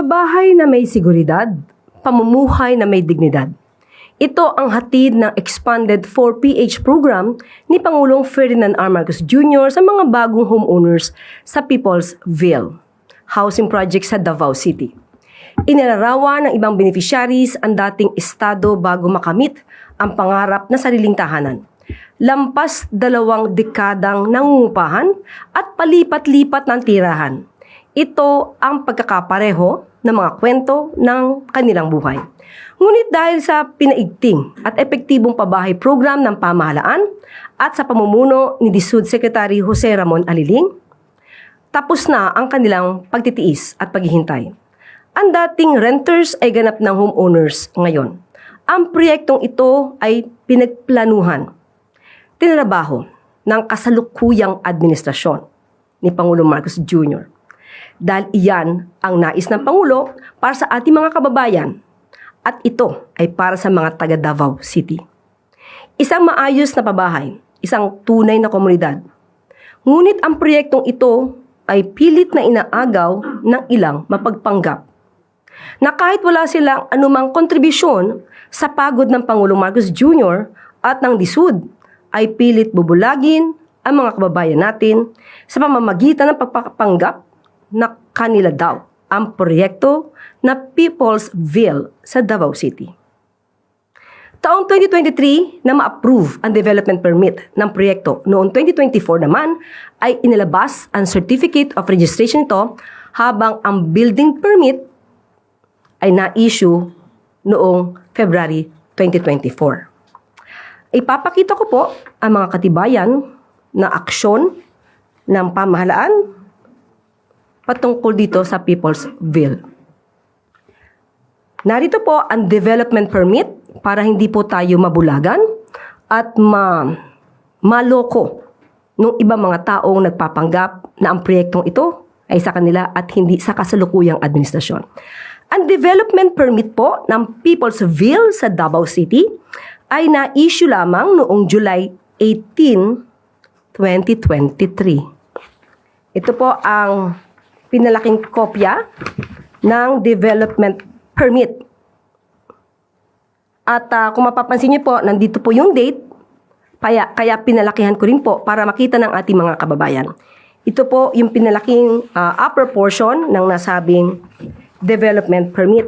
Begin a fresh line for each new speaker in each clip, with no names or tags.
Pabahay na may seguridad, pamumuhay na may dignidad. Ito ang hatid ng expanded 4PH program ni Pangulong Ferdinand R. Marcos Jr. sa mga bagong homeowners sa People's Ville, housing project sa Davao City. Inilarawan ng ibang beneficiaries ang dating estado bago makamit ang pangarap na sariling tahanan. Lampas 2 dekadang nangungupahan at palipat-lipat ng tirahan. Ito ang pagkakapareho ng mga kwento ng kanilang buhay. Ngunit dahil sa pinaigting at epektibong pabahay program ng pamahalaan at sa pamumuno ni DSUD Secretary Jose Ramon Aliling, tapos na ang kanilang pagtitiis at paghihintay. Ang dating renters ay ganap ng homeowners ngayon. Ang proyektong ito ay pinagplanuhan, tinrabaho ng kasalukuyang administrasyon ni Pangulong Marcos Jr. Dahil iyan ang nais ng Pangulo para sa ating mga kababayan at ito ay para sa mga taga Davao City. Isang maayos na pabahay, isang tunay na komunidad. Ngunit ang proyektong ito ay pilit na inaagaw ng ilang mapagpanggap na kahit wala silang anumang kontribusyon sa pagod ng Pangulong Marcos Jr. at ng DSUD ay pilit bubulagin ang mga kababayan natin sa pamamagitan ng pagpapanggap na kanila daw ang proyekto na People's Ville sa Davao City. Taong 2023 na ma-approve ang development permit ng proyekto, noong 2024 naman ay inilabas ang certificate of registration ito habang ang building permit ay na-issue noong February 2024. Ipapakita ko po ang mga katibayan na aksyon ng pamahalaan patungkol dito sa People's Ville. Narito po ang development permit para hindi po tayo mabulagan at maloko ng ibang mga taong nagpapanggap na ang proyektong ito ay sa kanila at hindi sa kasalukuyang administrasyon. Ang development permit po ng People's Ville sa Davao City ay na-issue lamang noong July 18, 2023. Ito po ang pinalaking kopya ng development permit. At kung mapapansin niyo po, nandito po yung date, kaya pinalakihan ko rin po para makita ng ating mga kababayan. Ito po yung pinalaking upper portion ng nasabing development permit.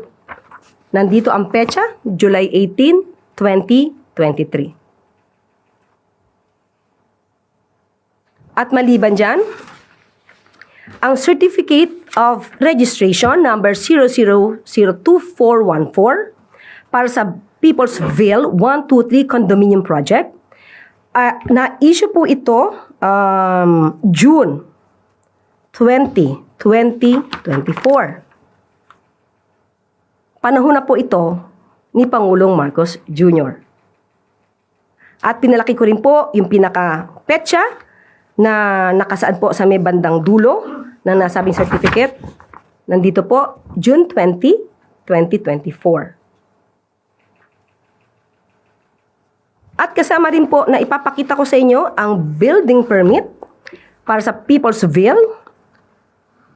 Nandito ang petsa, July 18, 2023. At maliban dyan, ang Certificate of Registration number 00022414 para sa People's Ville 123 Condominium Project. Na-issue po ito June 20, 2024. Panahon na po ito ni Pangulong Marcos Jr. At pinalaki ko rin po yung pinaka-petsa na nakasaad po sa may bandang dulo ng nasabing certificate. Nandito po, June 20, 2024. At kasama rin po na ipapakita ko sa inyo ang building permit para sa People's Ville,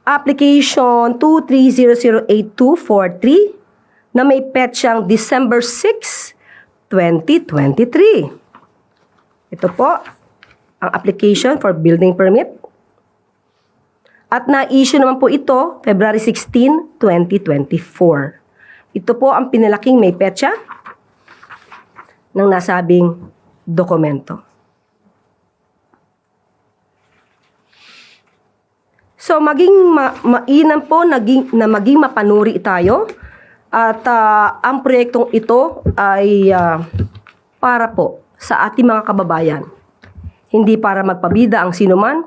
application 23008-243 na may petsang December 6, 2023. Ito po ang application for building permit. At na-issue naman po ito February 16, 2024. Ito po ang pinalaking may petsa ng nasabing dokumento. So maging mainam po maging mapanuri tayo at ang proyektong ito ay para po sa ating mga kababayan. Hindi para magpabida ang sinuman,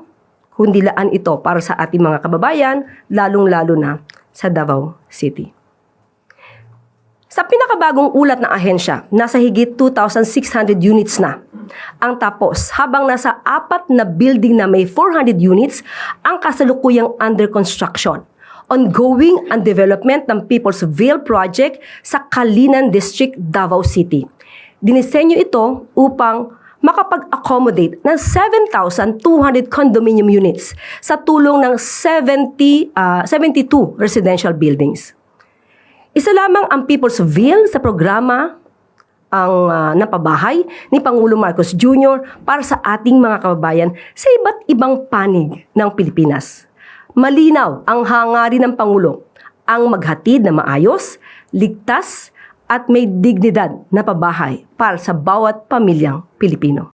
kundi laan ito para sa ating mga kababayan, lalong-lalo na sa Davao City. Sa pinakabagong ulat ng ahensya, nasa higit 2,600 units na ang tapos, habang nasa 4 na building na may 400 units ang kasalukuyang under construction. Ongoing ang development ng People's Ville Project sa Kalinan District, Davao City. Dinisenyo ito upang makapag-accommodate ng 7,200 condominium units sa tulong ng 72 residential buildings. Isa lamang ang People's Will sa programa ang napabahay ni Pangulong Marcos Jr. para sa ating mga kababayan sa iba't ibang panig ng Pilipinas. Malinaw ang hangarin ng Pangulo ang maghatid na maayos, ligtas at may dignidad na pabahay para sa bawat pamilyang Pilipino.